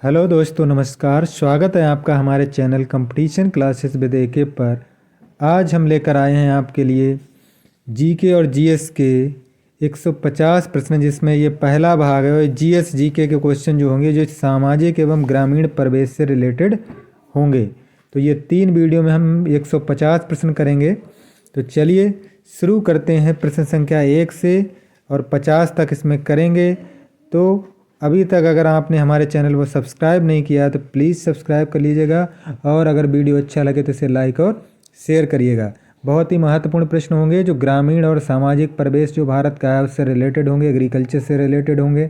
Hello दोस्तों, नमस्कार। स्वागत है आपका हमारे चैनल कंपटीशन क्लासेस विद एके पर। आज हम लेकर आए हैं आपके लिए जीके और जीएस के 150 प्रश्न, जिसमें ये पहला भाग है। और जीएस जीके के क्वेश्चन जो होंगे जो सामाजिक एवं ग्रामीण परिवेश से रिलेटेड होंगे। तो ये 3 वीडियो में हम 150 प्रश्न करेंगे। तो चलिए शुरू करते हैं। प्रश्न संख्या 1 से और 50 तक इसमें करेंगे। तो अभी तक अगर आपने हमारे चैनल को सब्सक्राइब नहीं किया है तो प्लीज़ सब्सक्राइब कर लीजिएगा, और अगर वीडियो अच्छा लगे तो इसे लाइक और शेयर करिएगा। बहुत ही महत्वपूर्ण प्रश्न होंगे जो ग्रामीण और सामाजिक परिवेश जो भारत का है उससे रिलेटेड होंगे, एग्रीकल्चर से रिलेटेड होंगे।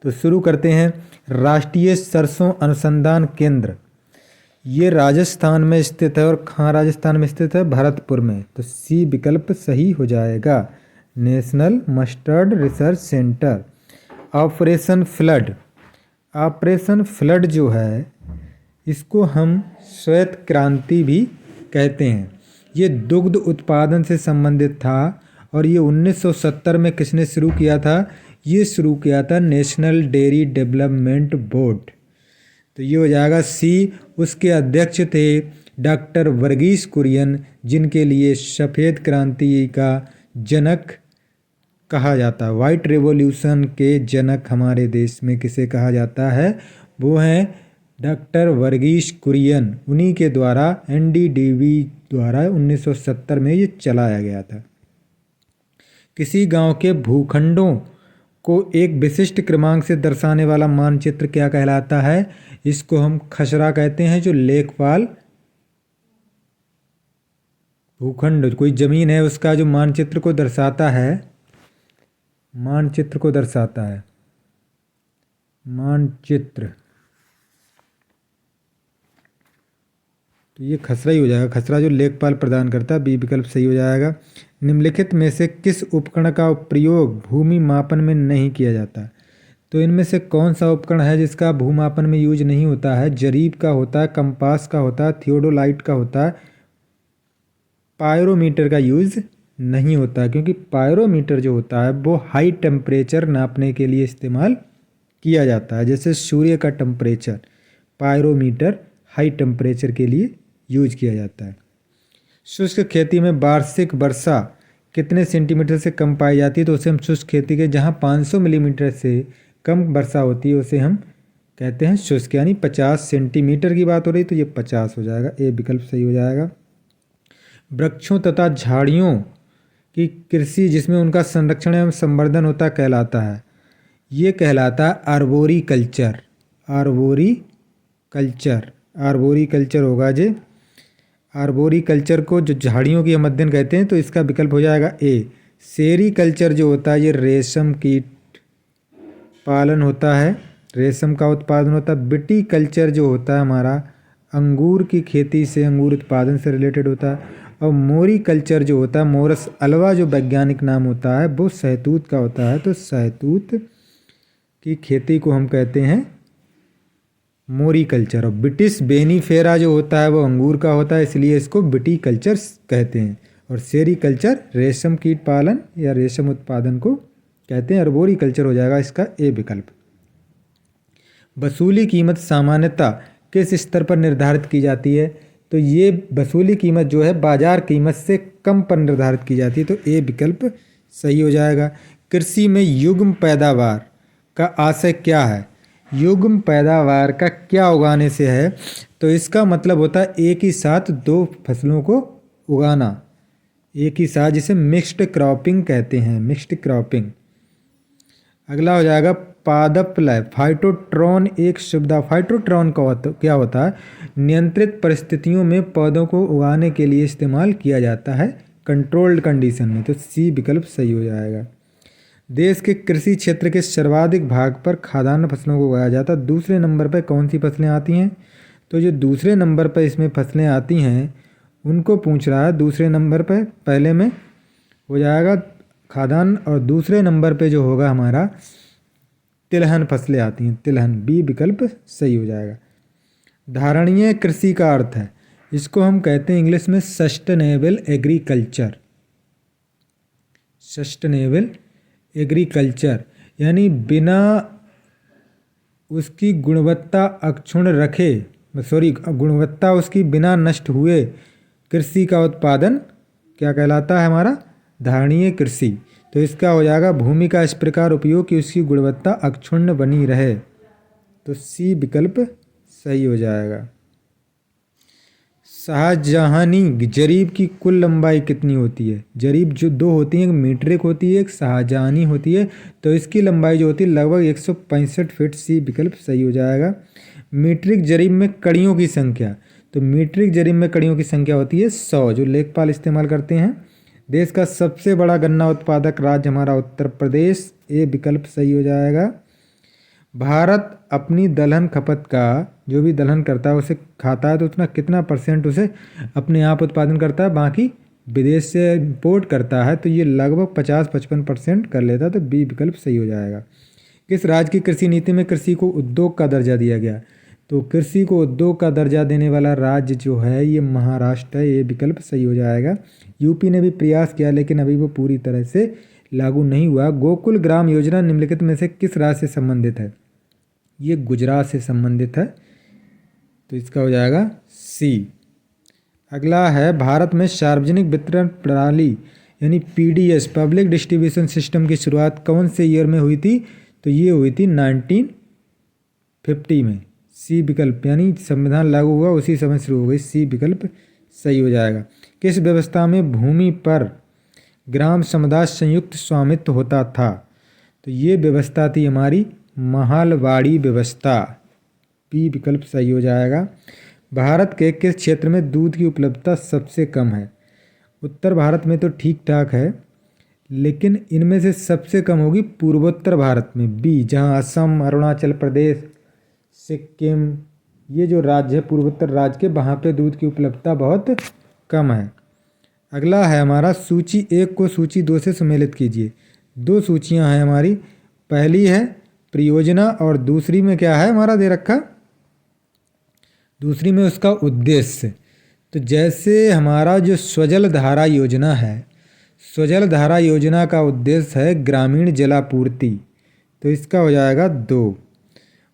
तो शुरू करते हैं। राष्ट्रीय सरसों अनुसंधान केंद्र ये राजस्थान में स्थित है। और कहाँ राजस्थान में स्थित है? भरतपुर में। तो सी विकल्प सही हो जाएगा। National mustard research centre. Operation flood. Operation flood जो है इसको हम श्वेत क्रांति भी कहते हैं। ये दुग्ध उत्पादन से संबंधित था। और ये 1970 में किसने शुरू किया था? ये शुरू किया था नेशनल डेयरी डेवलपमेंट बोर्ड। तो ये हो जाएगा सी। उसके अध्यक्ष थे डॉक्टर वर्गीस कुरियन, जिनके लिए सफ़ेद क्रांति का जनक कहा जाता है। वाइट रेवोल्यूशन के जनक हमारे देश में किसे कहा जाता है? वो हैं डॉक्टर वर्गीस कुरियन। उन्हीं के द्वारा एनडीडीबी द्वारा 1970 में ये चलाया गया था। किसी गांव के भूखंडों को एक विशिष्ट क्रमांक से दर्शाने वाला मानचित्र क्या कहलाता है? इसको हम खसरा कहते हैं। जो लेखपाल भूखंड, कोई ज़मीन है उसका जो मानचित्र को दर्शाता है, मानचित्र को दर्शाता है, मानचित्र, तो ये खसरा ही हो जाएगा। खसरा जो लेखपाल प्रदान करता है। बी विकल्प सही हो जाएगा। निम्नलिखित में से किस उपकरण का प्रयोग भूमि मापन में नहीं किया जाता? तो इनमें से कौन सा उपकरण है जिसका भूमापन में यूज नहीं होता है? जरीब का होता है, कंपास का होता है, थियोडोलाइट का होता है, पायरोमीटर का यूज़ नहीं होता है। क्योंकि पायरोमीटर जो होता है वो हाई टेम्परेचर नापने के लिए इस्तेमाल किया जाता है। जैसे सूर्य का टेम्परेचर, पायरोमीटर हाई टेम्परेचर के लिए यूज किया जाता है। शुष्क खेती में वार्षिक वर्षा कितने सेंटीमीटर से कम पाई जाती है? तो उसे हम शुष्क खेती के जहाँ 500 मिलीमीटर से कम वर्षा होती है उसे हम कहते हैं शुष्क। यानी 50 सेंटीमीटर की बात हो रही तो ये 50 हो जाएगा। ए विकल्प सही हो जाएगा। वृक्षों तथा झाड़ियों की कृषि जिसमें उनका संरक्षण एवं संवर्धन होता कहलाता है। ये कहलाता है आर्बोरी कल्चर। आर्बोरी कल्चर, आर्बोरी कल्चर होगा जी। आर्बोरी कल्चर को जो झाड़ियों की हम अध्ययन कहते हैं, तो इसका विकल्प हो जाएगा ए। सेरी कल्चर जो होता है ये रेशम कीट पालन होता है, रेशम का उत्पादन होता है। बिटी कल्चर जो होता है हमारा अंगूर की खेती से, अंगूर उत्पादन से रिलेटेड होता है। और मोरी कल्चर जो होता है, मोरस अल्वा जो वैज्ञानिक नाम होता है वो शहतूत का होता है। तो शहतूत की खेती को हम कहते हैं मोरी कल्चर। और ब्रिटिश बेनीफेरा जो होता है वो अंगूर का होता है, इसलिए इसको बिटी कल्चर कहते हैं। और सेरी कल्चर रेशम कीट पालन या रेशम उत्पादन को कहते हैं। अर्बोरी कल्चर हो जाएगा इसका ए विकल्प। वसूली कीमत सामान्यतः किस स्तर पर निर्धारित की जाती है? तो ये वसूली कीमत जो है बाजार कीमत से कम पर निर्धारित की जाती है। तो ए विकल्प सही हो जाएगा। कृषि में युग्म पैदावार का आशय क्या है? युग्म पैदावार का क्या उगाने से है? तो इसका मतलब होता है एक ही साथ 2 फसलों को उगाना। एक ही साथ, जिसे मिक्स्ड क्रॉपिंग कहते हैं, मिक्स्ड क्रॉपिंग। अगला हो जाएगा पादप लय। फाइटोट्रॉन एक सुविधा। फाइटोट्रॉन का क्या होता है? नियंत्रित परिस्थितियों में पौधों को उगाने के लिए इस्तेमाल किया जाता है, कंट्रोल्ड कंडीशन में। तो सी विकल्प सही हो जाएगा। देश के कृषि क्षेत्र के सर्वाधिक भाग पर खाद्यान्न फसलों को उगाया जाता है। दूसरे नंबर पर कौन सी फसलें आती हैं? तो जो दूसरे नंबर पर इसमें फसलें आती हैं उनको पूछ रहा है। दूसरे नंबर पर, पहले में हो जाएगा खाद्यान्न, और दूसरे नंबर पे जो होगा हमारा तिलहन फसलें आती हैं, तिलहन। बी विकल्प सही हो जाएगा। धारणीय कृषि का अर्थ है, इसको हम कहते हैं इंग्लिश में सस्टेनेबल एग्रीकल्चर। सस्टेनेबल एग्रीकल्चर यानी बिना उसकी गुणवत्ता अक्षुण्ण रखे, गुणवत्ता उसकी बिना नष्ट हुए कृषि का उत्पादन क्या कहलाता है हमारा? धारणीय कृषि। तो इसका हो जाएगा भूमि का इस प्रकार उपयोग कि उसकी गुणवत्ता अक्षुण्ण बनी रहे। तो सी विकल्प सही हो जाएगा। शाहजहानी जरीब की कुल लंबाई कितनी होती है? जरीब जो दो होती हैं, एक मीट्रिक होती है, एक शाहजहानी होती है। तो इसकी लंबाई जो होती है लगभग 165 फीट। सी विकल्प सही हो जाएगा। मीट्रिक जरीब में कड़ियों की संख्या, तो मीट्रिक जरीब में कड़ियों की संख्या होती है 100, जो लेखपाल इस्तेमाल करते हैं। देश का सबसे बड़ा गन्ना उत्पादक राज्य हमारा उत्तर प्रदेश। ए विकल्प सही हो जाएगा। भारत अपनी दलहन खपत का, जो भी दलहन करता है उसे खाता है तो उतना कितना % उसे अपने आप उत्पादन करता है, बाकी विदेश से इम्पोर्ट करता है। तो ये लगभग 50-55% कर लेता है। तो बी विकल्प सही हो जाएगा। किस राज्य की कृषि नीति में कृषि को उद्योग का दर्जा दिया गया? तो कृषि को उद्योग का दर्जा देने वाला राज्य जो है ये महाराष्ट्र है। ये विकल्प सही हो जाएगा। यूपी ने भी प्रयास किया लेकिन अभी वो पूरी तरह से लागू नहीं हुआ। गोकुल ग्राम योजना निम्नलिखित में से किस राज्य से संबंधित है? ये गुजरात से संबंधित है। तो इसका हो जाएगा सी। अगला है भारत में सार्वजनिक वितरण प्रणाली यानी पीडीएस पब्लिक डिस्ट्रीब्यूशन सिस्टम की शुरुआत कौन से ईयर में हुई थी? तो ये हुई थी 1950 में। सी विकल्प यानी संविधान लागू हुआ उसी समय शुरू हो गई। सी विकल्प सही हो जाएगा। किस व्यवस्था में भूमि पर ग्राम समुदाय संयुक्त स्वामित्व होता था? तो ये व्यवस्था थी हमारी महालवाड़ी व्यवस्था। बी विकल्प सही हो जाएगा। भारत के किस क्षेत्र में दूध की उपलब्धता सबसे कम है? उत्तर भारत में तो ठीक ठाक है, लेकिन इनमें से सबसे कम होगी पूर्वोत्तर भारत में। बी, जहां असम, अरुणाचल प्रदेश, सिक्किम, ये जो राज्य है पूर्वोत्तर राज्य के, वहाँ पे दूध की उपलब्धता बहुत कम है। अगला है हमारा सूची 1 को सूची 2 से सम्मिलित कीजिए। 2 सूचियाँ हैं हमारी। पहली है परियोजना और दूसरी में क्या है हमारा दे रखा? दूसरी में उसका उद्देश्य। तो जैसे हमारा जो स्वजल धारा योजना है, स्वजल धारा योजना का उद्देश्य है ग्रामीण जलापूर्ति। तो इसका हो जाएगा 2।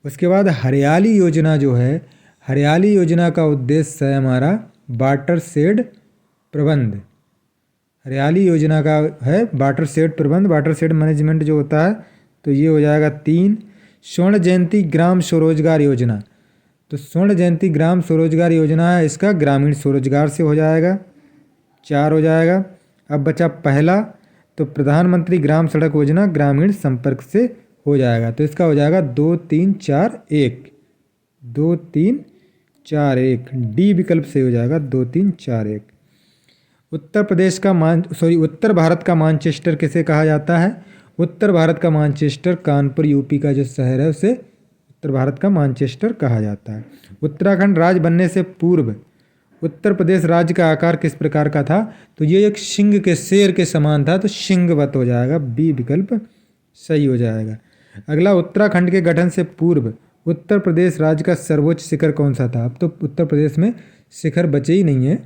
उसके बाद हरियाली योजना जो है, हरियाली योजना का उद्देश्य है हमारा वाटर शेड प्रबंध। हरियाली योजना का है वाटर शेड प्रबंध, वाटर शेड मैनेजमेंट जो होता है। तो ये हो जाएगा 3। स्वर्ण जयंती ग्राम स्वरोजगार योजना, तो स्वर्ण जयंती ग्राम स्वरोजगार योजना है, इसका ग्रामीण स्वरोजगार से हो जाएगा। 4 हो जाएगा। अब बचा पहला, तो प्रधानमंत्री ग्राम सड़क योजना ग्रामीण संपर्क से हो जाएगा। तो इसका हो जाएगा 2, 3, 4, 1। 2, 3, 4, 1। डी विकल्प से हो जाएगा 2, 3, 4, 1। उत्तर भारत का मानचेस्टर किसे कहा जाता है? उत्तर भारत का मानचेस्टर कानपुर यूपी का जो शहर है उसे उत्तर भारत का मानचेस्टर कहा जाता है। उत्तराखंड राज्य बनने से पूर्व उत्तर प्रदेश राज्य का आकार किस प्रकार का था? तो ये एक सिंह के, शेर के समान था। तो सिंहवत हो जाएगा। बी विकल्प सही हो जाएगा। अगला, उत्तराखंड के गठन से पूर्व उत्तर प्रदेश राज्य का सर्वोच्च शिखर कौन सा था? अब तो उत्तर प्रदेश में शिखर बचे ही नहीं है,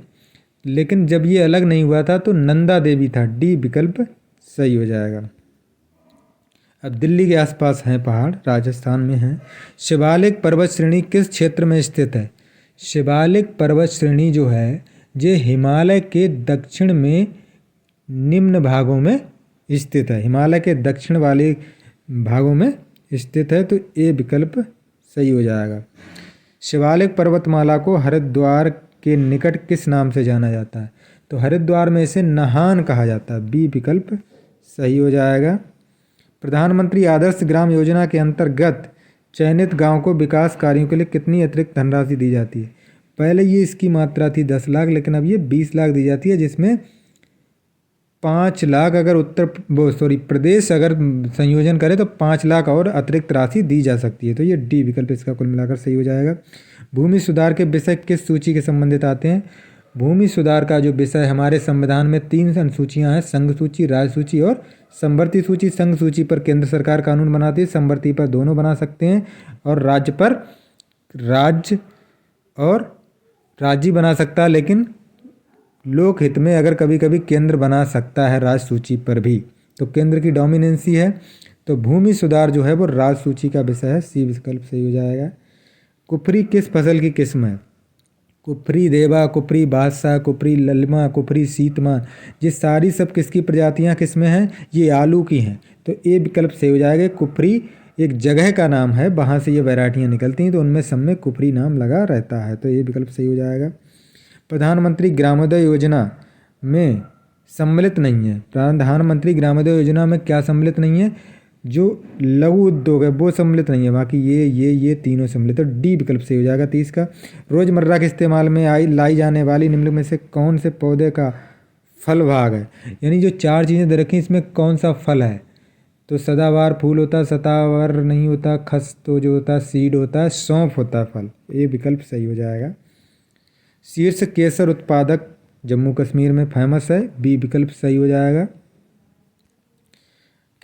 लेकिन जब ये अलग नहीं हुआ था तो नंदा देवी था। डी विकल्प सही हो जाएगा। अब दिल्ली के आसपास हैं पहाड़, राजस्थान में हैं। शिवालिक पर्वत श्रेणी किस क्षेत्र में स्थित है? शिवालिक पर्वत श्रेणी जो है ये हिमालय के दक्षिण में निम्न भागों में स्थित है। हिमालय के दक्षिण वाले भागों में स्थित है। तो ए विकल्प सही हो जाएगा। शिवालिक पर्वतमाला को हरिद्वार के निकट किस नाम से जाना जाता है? तो हरिद्वार में इसे नाहन कहा जाता है। बी विकल्प सही हो जाएगा। प्रधानमंत्री आदर्श ग्राम योजना के अंतर्गत चयनित गांव को विकास कार्यों के लिए कितनी अतिरिक्त धनराशि दी जाती है? पहले ये इसकी मात्रा थी 10 लाख, लेकिन अब ये 20 लाख दी जाती है, जिसमें 5 लाख अगर प्रदेश अगर संयोजन करे तो 5 लाख और अतिरिक्त राशि दी जा सकती है। तो ये डी विकल्प इसका कुल मिलाकर सही हो जाएगा। भूमि सुधार के विषय किस सूची के संबंधित आते हैं? भूमि सुधार का जो विषय हमारे संविधान में 3 अनुसूचियां हैं, संघ सूची, राज्य सूची और संवर्ती सूची। संघ सूची पर केंद्र सरकार कानून बनाती है, संवर्ती पर दोनों बना सकते हैं, और राज्य पर राज्य और राज्य बना सकता है, लेकिन लोक हित में अगर कभी कभी केंद्र बना सकता है राज्य सूची पर भी, तो केंद्र की डोमिनेंसी है। तो भूमि सुधार जो है वो राज्य सूची का विषय है, सी विकल्प सही हो जाएगा। कुफरी किस फसल की किस्म है? कुफरी देवा, कुफरी बादशाह, कुफरी ललमा, कुफरी सीतमान, ये सारी सब किसकी प्रजातियां किस्में हैं? ये आलू की हैं। तो ए विकल्प सही हो जाएगा। कुफरी एक जगह का नाम है, वहाँ से ये वैरायटियाँ निकलती हैं, तो उनमें सब में कुफरी नाम लगा रहता है, तो ये विकल्प सही हो जाएगा। प्रधानमंत्री ग्रामोदय योजना में सम्मिलित नहीं है। प्रधानमंत्री ग्रामोदय योजना में क्या सम्मिलित नहीं है? जो लघु उद्योग है वो सम्मिलित नहीं है, बाकी ये तीनों सम्मिलित है। डी विकल्प सही हो जाएगा 30 का। रोजमर्रा के इस्तेमाल में लाई जाने वाली निम्नलिखित में से कौन से पौधे का फल भाग है? यानी जो 4 चीज़ें दे रखी हैं, इसमें कौन सा फल है? तो सदाबहार फूल होता है, सदाबहार नहीं होता, खस तो जो होता है सीड होता है, सौंफ होता है फल। ये विकल्प सही हो जाएगा। शीर्ष केसर उत्पादक जम्मू कश्मीर में फेमस है, बी विकल्प सही हो जाएगा।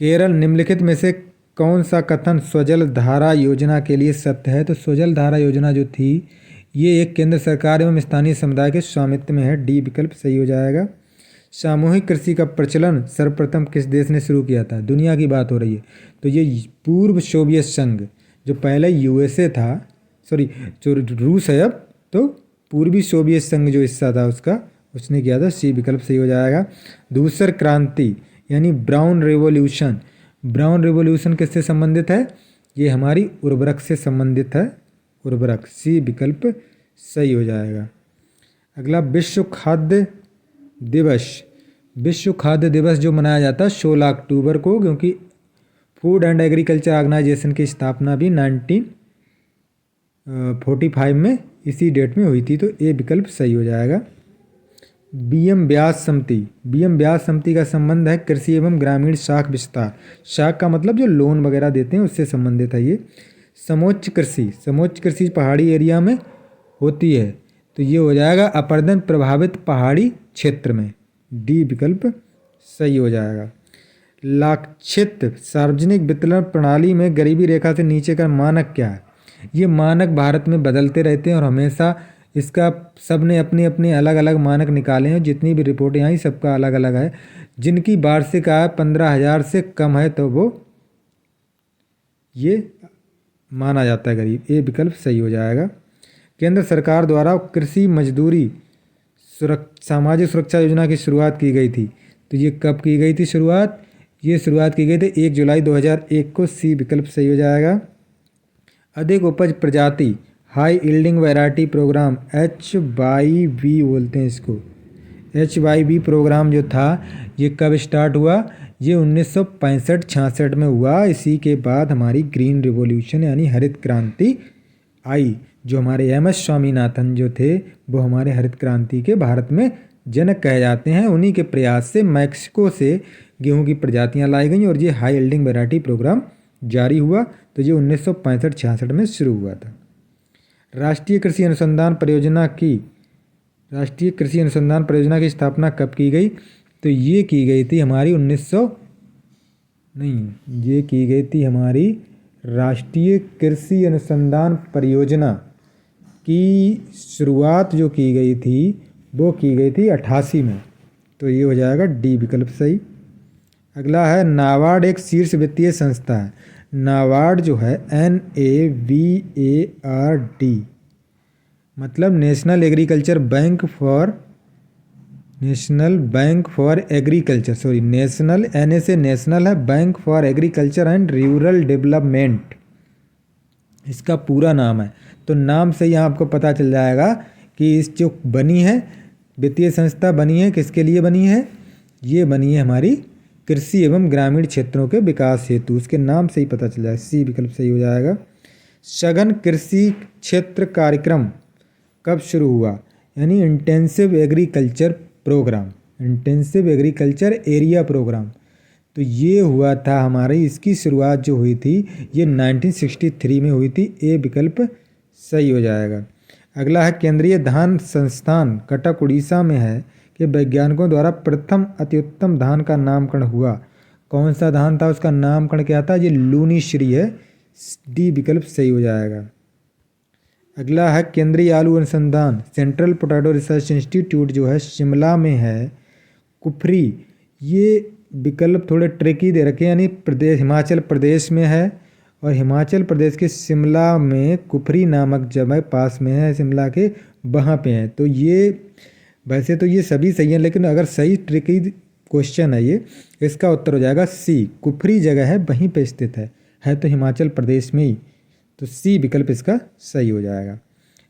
केरल निम्नलिखित में से कौन सा कथन स्वजल धारा योजना के लिए सत्य है? तो स्वजल धारा योजना जो थी ये एक केंद्र सरकार एवं स्थानीय समुदाय के स्वामित्व में है, डी विकल्प सही हो जाएगा। सामूहिक कृषि का प्रचलन सर्वप्रथम किस देश ने शुरू किया था? दुनिया की बात हो रही है, तो ये पूर्व सोवियत संघ, जो पहले यूएसए था, सॉरी जो रूस है अब, तो पूर्वी सोवियत संघ जो हिस्सा था उसका, उसने किया था, सी विकल्प सही हो जाएगा। धूसर क्रांति यानी ब्राउन रेवोल्यूशन, ब्राउन रेवोल्यूशन किससे संबंधित है? ये हमारी उर्वरक से संबंधित है, उर्वरक, सी विकल्प सही हो जाएगा। अगला विश्व खाद्य दिवस, विश्व खाद्य दिवस जो मनाया जाता है 16 अक्टूबर को, क्योंकि फूड एंड एग्रीकल्चर ऑर्गेनाइजेशन की स्थापना भी 1945 में इसी डेट में हुई थी, तो ए विकल्प सही हो जाएगा। बीएम ब्याज समिति, बीएम ब्याज समिति का संबंध है कृषि एवं ग्रामीण शाख विस्तार, शाख का मतलब जो लोन वगैरह देते हैं उससे संबंधित है ये। समोच्च कृषि, समोच्च कृषि पहाड़ी एरिया में होती है, तो ये हो जाएगा अपरदन प्रभावित पहाड़ी क्षेत्र में, डी विकल्प सही हो जाएगा। लाक्षित सार्वजनिक वितरण प्रणाली में गरीबी रेखा से नीचे का मानक क्या है? ये मानक भारत में बदलते रहते हैं और हमेशा इसका सब ने अपने अपने अलग अलग मानक निकाले हैं, जितनी भी रिपोर्टें आई सबका अलग अलग है। जिनकी वार्षिक आय 15,000 से कम है तो वो ये माना जाता है गरीब, ये विकल्प सही हो जाएगा। केंद्र सरकार द्वारा कृषि मजदूरी सामाजिक सुरक्षा योजना की शुरुआत की गई थी, तो ये कब की गई थी शुरुआत? ये शुरुआत की गई थी 1 जुलाई 2001 को, सी विकल्प सही हो जाएगा। अधिक उपज प्रजाति high yielding variety programme, HYV बोलते हैं इसको, HYV प्रोग्राम जो था ये कब स्टार्ट हुआ? ये 1965-66 में हुआ। इसी के बाद हमारी ग्रीन रिवॉल्यूशन यानी हरित क्रांति आई। जो हमारे MS स्वामीनाथन जो थे वो हमारे हरित क्रांति के भारत में जनक कहे जाते हैं। उन्हीं के प्रयास से मैक्सिको से गेहूं की प्रजातियां लाई गई और ये हाई यील्डिंग वैरायटी प्रोग्राम जारी हुआ, तो ये 1965-66 में शुरू हुआ था। राष्ट्रीय कृषि अनुसंधान परियोजना की स्थापना कब की गई? तो ये की गई थी हमारी ये की गई थी हमारी राष्ट्रीय कृषि अनुसंधान परियोजना की शुरुआत जो की गई थी वो की गई थी 88 में, तो ये हो जाएगा डी विकल्प सही। अगला है नाबार्ड एक शीर्ष वित्तीय संस्था है। नाबार्ड जो है NAVARD मतलब national bank for agriculture, sorry national, NA से नेशनल है, bank for agriculture and rural development इसका पूरा नाम है। तो नाम से यहाँ आपको पता चल जाएगा कि इस जो बनी है वित्तीय संस्था बनी है किसके लिए बनी है? ये बनी है हमारी कृषि एवं ग्रामीण क्षेत्रों के विकास हेतु, उसके नाम से ही पता चल जाएगा, सी विकल्प सही हो जाएगा। सघन कृषि क्षेत्र कार्यक्रम कब शुरू हुआ? यानी intensive agriculture programme, intensive agriculture area programme, तो ये हुआ था हमारी, इसकी शुरुआत जो हुई थी ये 1963 में हुई थी, ए विकल्प सही हो जाएगा। अगला है केंद्रीय धान संस्थान कटक उड़ीसा में है कि वैज्ञानिकों द्वारा प्रथम अत्युत्तम धान का नामकरण हुआ। कौन सा धान था, उसका नामकरण क्या था? ये लूनीश्री है, डी विकल्प सही हो जाएगा। अगला है केंद्रीय आलू अनुसंधान सेंट्रल पोटैटो रिसर्च इंस्टीट्यूट जो है शिमला में है, कुफरी, ये विकल्प थोड़े ट्रिकी दे रखे हैं, यानी प्रदेश हिमाचल प्रदेश में है और हिमाचल प्रदेश के शिमला में कुफरी नामक जगह पास में है, शिमला के वहाँ पे है। तो ये वैसे तो ये सभी सही हैं, लेकिन अगर सही ट्रिकी क्वेश्चन है ये, इसका उत्तर हो जाएगा सी, कुफरी जगह है वहीं पे स्थित है तो हिमाचल प्रदेश में ही, तो सी विकल्प इसका सही हो जाएगा।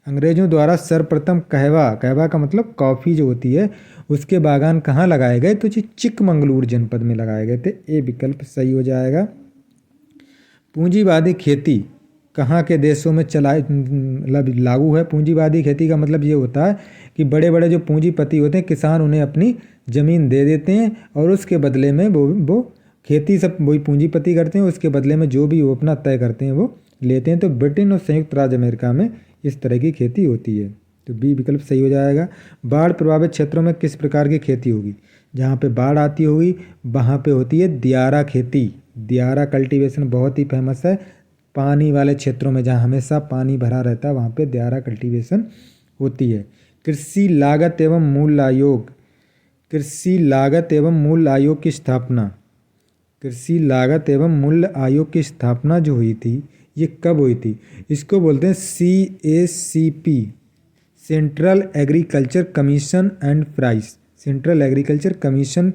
अंग्रेजों द्वारा सर्वप्रथम कहवा का मतलब कॉफ़ी जो होती है, उसके बागान कहाँ लगाए गए, तो चिकमंगलूर जनपद में लगाए गए थे। ए विकल्प सही हो जाएगा। पूंजीवादी खेती कहाँ के देशों में मतलब लागू है। पूंजीवादी खेती का मतलब ये होता है कि बड़े बड़े जो पूंजीपति होते हैं, किसान उन्हें अपनी ज़मीन दे देते हैं और उसके बदले में वो खेती सब वही पूंजीपति करते हैं, उसके बदले में जो भी वो अपना तय करते हैं वो लेते हैं। तो ब्रिटेन और संयुक्त राज्य अमेरिका में इस तरह की खेती होती है, तो बी विकल्प सही हो जाएगा। बाढ़ प्रभावित क्षेत्रों में किस प्रकार की खेती होगी। जहाँ पे बाढ़ आती होगी वहाँ पे होती है दियारा खेती। दियारा कल्टीवेशन बहुत ही फेमस है। पानी वाले क्षेत्रों में जहाँ हमेशा पानी भरा रहता है वहाँ पे दियारा कल्टीवेशन होती है। कृषि लागत एवं मूल्य आयोग, कृषि लागत एवं मूल्य आयोग की स्थापना, कृषि लागत एवं मूल्य आयोग की स्थापना जो हुई थी ये कब हुई थी। इसको बोलते हैं CACP, central agriculture commission and price, central agriculture commission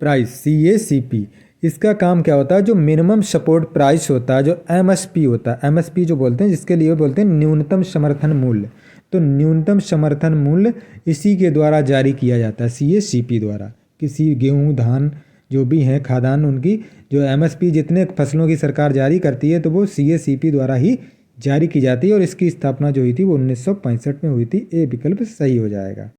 price, CACP। इसका काम क्या होता है, जो मिनिमम सपोर्ट प्राइस होता है, जो MSP होता है, MSP जो बोलते हैं, जिसके लिए बोलते हैं न्यूनतम समर्थन मूल्य, तो न्यूनतम समर्थन मूल्य इसी के द्वारा जारी किया जाता है, CACP द्वारा। किसी गेहूँ धान जो भी हैं खाद्यान्न, उनकी जो MSP जितने फसलों की सरकार जारी करती है तो वो CACP द्वारा ही जारी की जाती है और इसकी स्थापना जो हुई थी वो 1965 में हुई थी। ए विकल्प सही हो जाएगा।